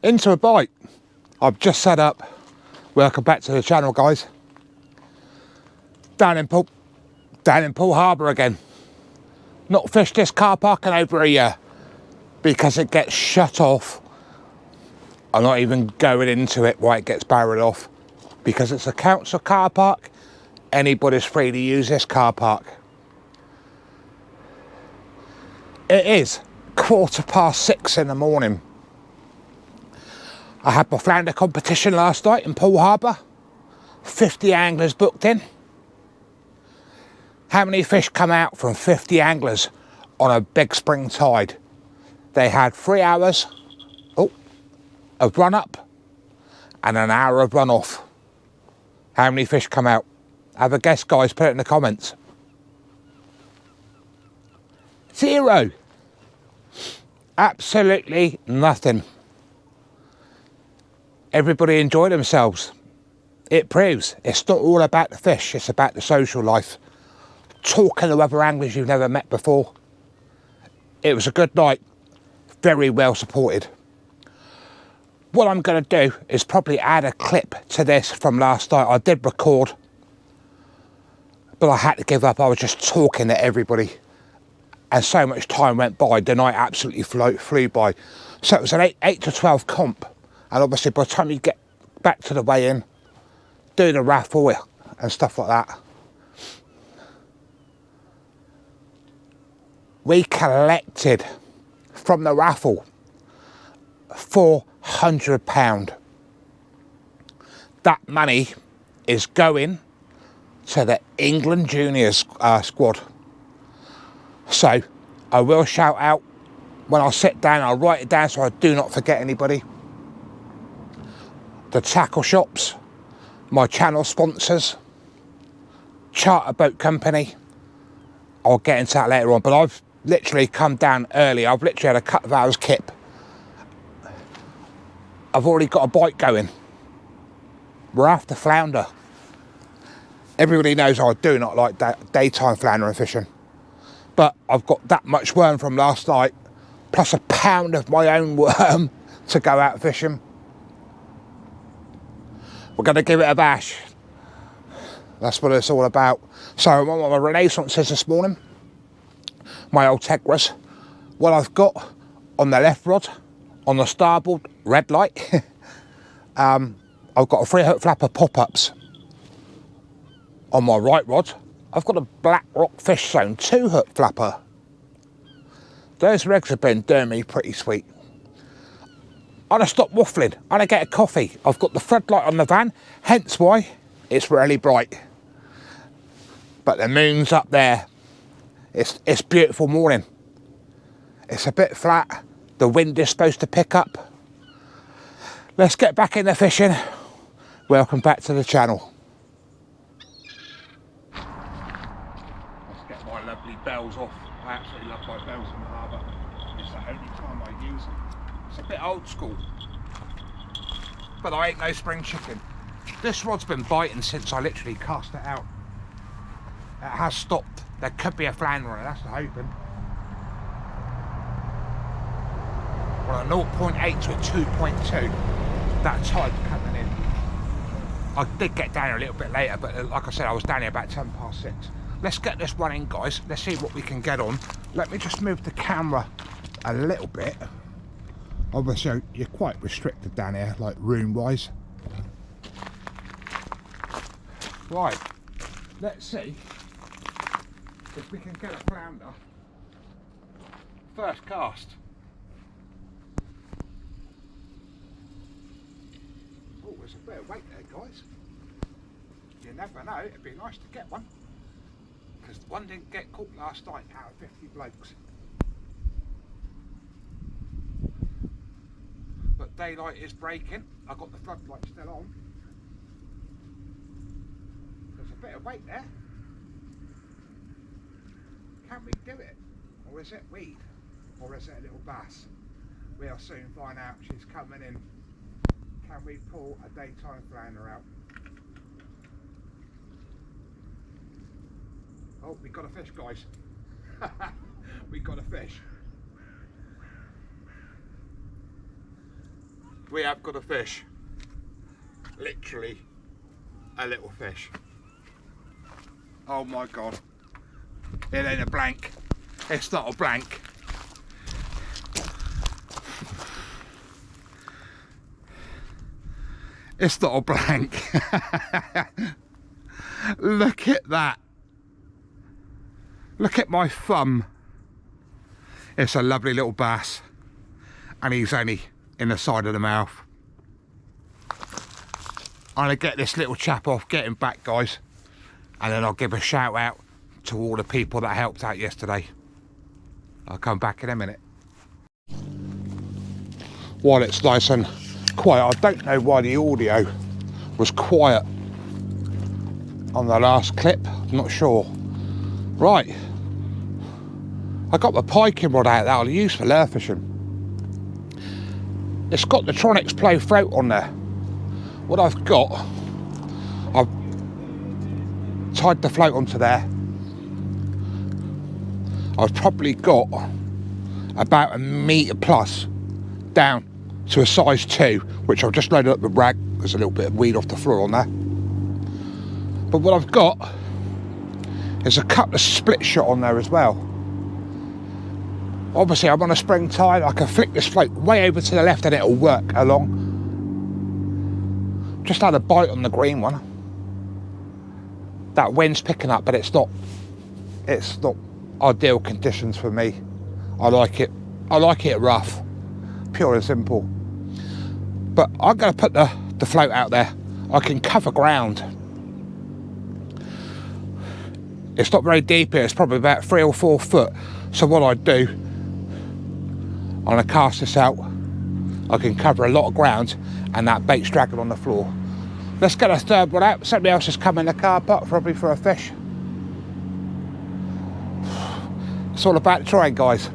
Into a bite. I've just set up. Welcome back to the channel, guys. Down in Poole Harbour again. Not fished this car park in over a year because it gets shut off. I'm not even going into it why it gets barreled off, because it's a council car park. Anybody's free to use this car park. It is 6:15 in the morning. I had my flounder competition last night in Poole Harbour. 50 anglers booked in. How many fish come out from 50 anglers on a big spring tide? They had 3 hours of run up and an hour of run off. How many fish come out? Have a guess, guys, put it in the comments. 0. Absolutely nothing. Everybody enjoyed themselves. It proves it's not all about the fish, it's about the social life. Talking to other anglers you've never met before. It was a good night, very well supported. What I'm going to do is probably add a clip to this from last night. I did record, but I had to give up. I was just talking to everybody, and so much time went by. The night absolutely flew by. So it was an 8 to 12 comp, and obviously by the time you get back to the weigh-in, do the raffle and stuff like that, we collected from the raffle £400. That money is going to the England juniors squad. So I will shout out when I sit down. I'll write it down so I do not forget anybody. The tackle shops, my channel sponsors, charter boat company. I'll get into that later on, but I've literally come down early. I've literally had a couple of hours kip. I've already got a bite going. We're after flounder. Everybody knows I do not like daytime floundering fishing, but I've got that much worm from last night, plus a pound of my own worm to go out fishing. We're going to give it a bash. That's what it's all about. So I'm on my Renaissances this morning, my old Tegras. What I've got on the left rod, on the starboard, red light, I've got a 3-hook flapper pop-ups. On my right rod, I've got a Black Rock Fish Zone 2-hook flapper. Those rigs have been doing me pretty sweet. I'm going to stop waffling. I'm going to get a coffee. I've got the floodlight on the van, hence why it's really bright. But the moon's up there. It's beautiful morning. It's a bit flat. The wind is supposed to pick up. Let's get back in the fishing. Welcome back to the channel. Let's get my lovely bells off. I absolutely love my bells in the harbour. It's the only time I use them. It's a bit old school, but I ain't no spring chicken. This rod's been biting since I literally cast it out. It has stopped. There could be a flounder on it, that's the hoping. Well, a 0.8 to a 2.2, that tide coming in. I did get down a little bit later, but like I said, I was down here about 6:10. Let's get this running, guys. Let's see what we can get on. Let me just move the camera a little bit. Obviously, you're quite restricted down here, like room-wise. Right, let's see if we can get a flounder. First cast. Oh, there's a bit of weight there, guys. You never know, it'd be nice to get one. Because one didn't get caught last night out of 50 blokes. But daylight is breaking. I've got the floodlight still on. There's a bit of weight there. Can we do it? Or is it weed? Or is it a little bass? We'll soon find out. She's coming in. Can we pull a daytime flounder out? Oh, we got a fish, guys. We got a fish. We have got a fish. Literally a little fish. Oh my God. It ain't a blank. It's not a blank. It's not a blank. Look at that. Look at my thumb. It's a lovely little bass. And he's only in the side of the mouth. I'm going to get this little chap off, get him back, guys. And then I'll give a shout out to all the people that helped out yesterday. I'll come back in a minute. While it's nice and quiet, I don't know why the audio was quiet on the last clip. I'm not sure. Right. I got my piking rod out that I'll use for lure fishing. It's got the Tronics Play float on there. What I've got, I've tied the float onto there. I've probably got about a metre plus down to a size 2, which I've just loaded up with rag. There's a little bit of weed off the floor on there. But what I've got is a couple of split shot on there as well. Obviously I'm on a spring tide, I can flick this float way over to the left and it'll work along. Just had a bite on the green one. That wind's picking up, but it's not ideal conditions for me. I like it rough, pure and simple. But I'm going to put the float out there. I can cover ground. It's not very deep here, it's probably about 3 or 4 foot. So what I do, I'm going to cast this out. I can cover a lot of ground and that bait's dragging on the floor. Let's get a third one out. Somebody else has come in the car park probably for a fish. It's all about trying, guys.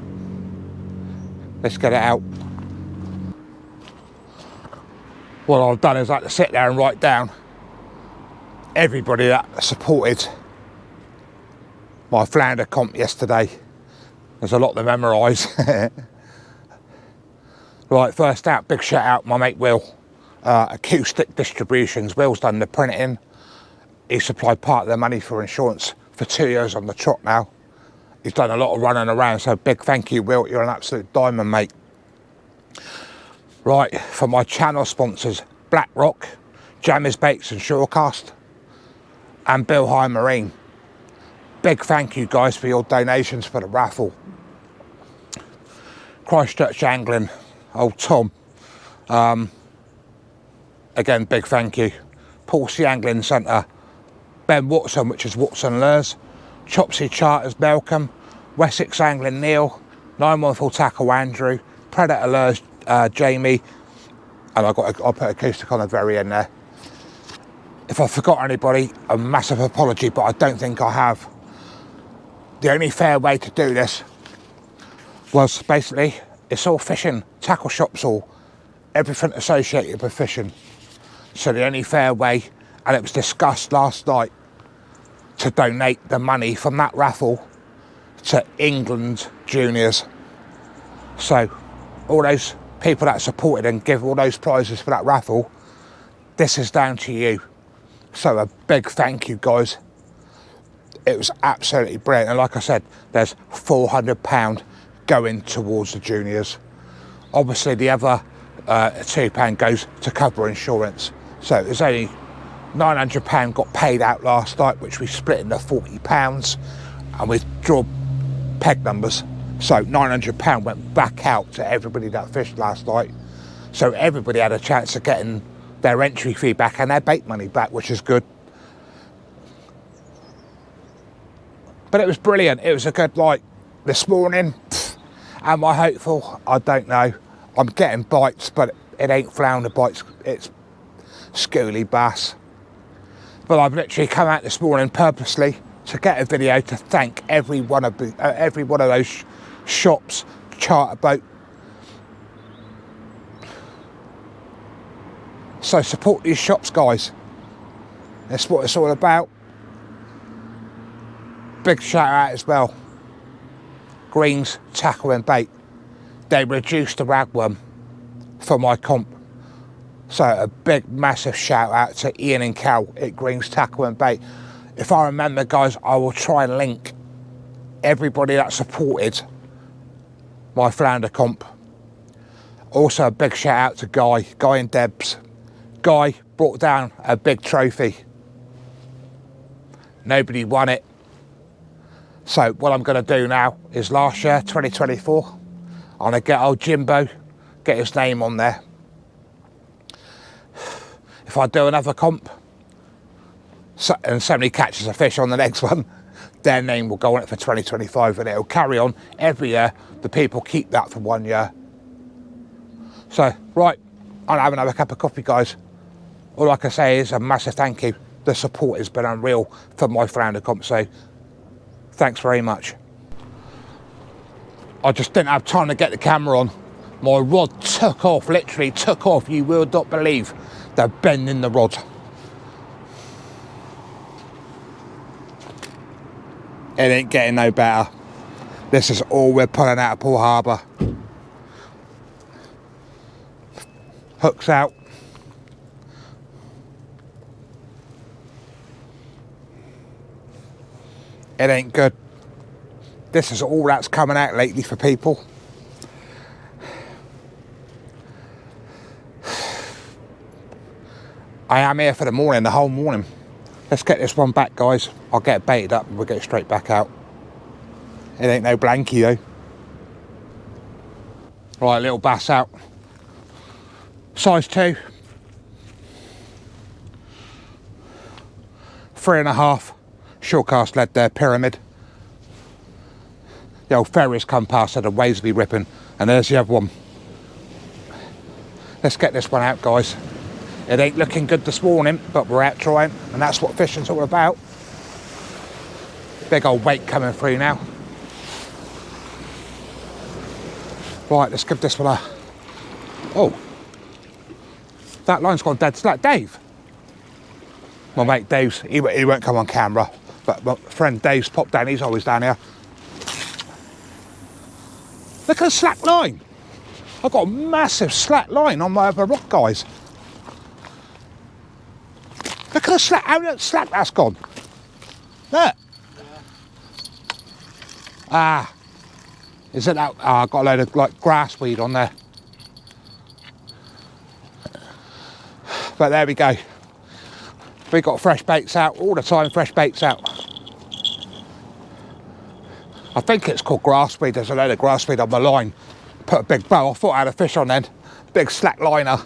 Let's get it out. What I've done is I had to sit there and write down everybody that supported my flounder comp yesterday. There's a lot to memorise. Right, first out, big shout out my mate Will. Acoustic Distributions. Will's done the printing. He supplied part of the money for insurance for 2 years on the trot now. He's done a lot of running around, so big thank you, Will. You're an absolute diamond, mate. Right, for my channel sponsors, BlackRock, Jammers Baits and Shorecast, and Bill High Marine. Big thank you, guys, for your donations for the raffle. Christchurch Angling, old Tom. Again, big thank you. Portsea Angling Centre, Ben Watson, which is Watson Lures, Chopsy Charters Malcolm, Wessex Angling Neil, 914 Tackle Andrew, Predator Lures Jamie, and I'll put acoustic on the very end there. If I forgot anybody, a massive apology, but I don't think I have. The only fair way to do this was basically, it's all fishing, tackle shops, all everything associated with fishing. So the only fair way, and it was discussed last night, to donate the money from that raffle to England juniors. So all those people that supported and give all those prizes for that raffle, this is down to you. So a big thank you, guys. It was absolutely brilliant. And like I said, there's £400 going towards the juniors. Obviously the other £2 goes to cover insurance. So there's only £900 got paid out last night, which we split into £40, and we drew peg numbers. So £900 went back out to everybody that fished last night. So everybody had a chance of getting their entry fee back and their bait money back, which is good. But it was brilliant. It was a good, like, this morning. Am I hopeful? I don't know. I'm getting bites, but it ain't flounder bites. It's schooly bass. But I've literally come out this morning purposely to get a video to thank every one of those shops, charter boat. So support these shops, guys. That's what it's all about. Big shout out as well. Green's Tackle and Bait. They reduced the ragworm for my comp. So a big massive shout out to Ian and Cal at Green's Tackle and Bait. If I remember, guys, I will try and link everybody that supported my flounder comp. Also a big shout out to Guy and Debs. Guy brought down a big trophy. Nobody won it. So what I'm going to do now is last year, 2024, I'm going to get old Jimbo, get his name on there. If I do another comp, and somebody catches a fish on the next one, their name will go on it for 2025, and it'll carry on every year. The people keep that for 1 year. So, right, I'll have another cup of coffee, guys. All I can say is a massive thank you. The support has been unreal for my flounder comp, so thanks very much. I just didn't have time to get the camera on. My rod took off, literally took off. You will not believe the bend in the rod. It ain't getting no better. This is all we're pulling out of Port Harbour. Hooks out. It ain't good. This is all that's coming out lately for people. I am here for the morning, the whole morning. Let's get this one back, guys. I'll get it baited up and we'll get it straight back out. It ain't no blankie though. Right, little bass out. Size 2. 3.5. Short cast lead there, pyramid. The old ferries come past, so the waves will be ripping. And there's the other one. Let's get this one out, guys. It ain't looking good this morning, but we're out trying, and that's what fishing's all about. Big old weight coming through now. Right, let's give this one a... Oh. That line's gone dead slack. Dave. My mate Dave's, he won't come on camera, but my friend Dave's popped down, he's always down here. Look at the slack line. I've got a massive slack line on my other rock, guys. Look at the slack, how slack that's gone. Look. Ah. Is it that? Ah, I've got a load of like grass weed on there. But there we go. We got fresh baits out all the time, fresh baits out. I think it's called grass weed. There's a load of grass weed on the line. Put a big bow. I thought I had a fish on then. Big slack liner.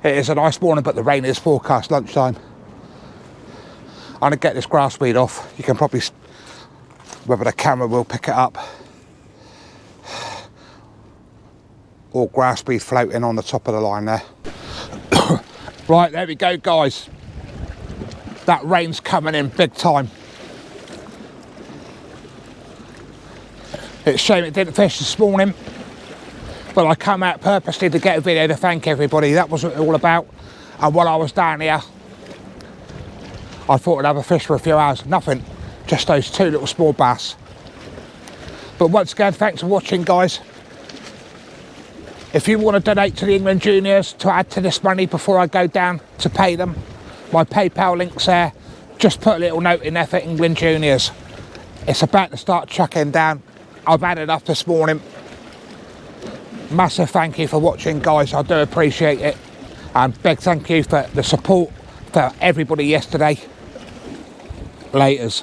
It is a nice morning, but the rain is forecast lunchtime. I'm gonna get this grass weed off. You can probably, whether the camera will pick it up. Or grass weed floating on the top of the line there. Right, there we go, guys. That rain's coming in big time. It's a shame it didn't fish this morning. But I come out purposely to get a video to thank everybody. That was what it all about. And while I was down here, I thought I'd have a fish for a few hours. Nothing, just those 2 little small bass. But once again, thanks for watching, guys. If you want to donate to the England Juniors to add to this money before I go down to pay them, my PayPal link's there. Just put a little note in there for England Juniors. It's about to start chucking down. I've had enough this morning. Massive thank you for watching, guys. I do appreciate it. And big thank you for the support for everybody yesterday. Laters.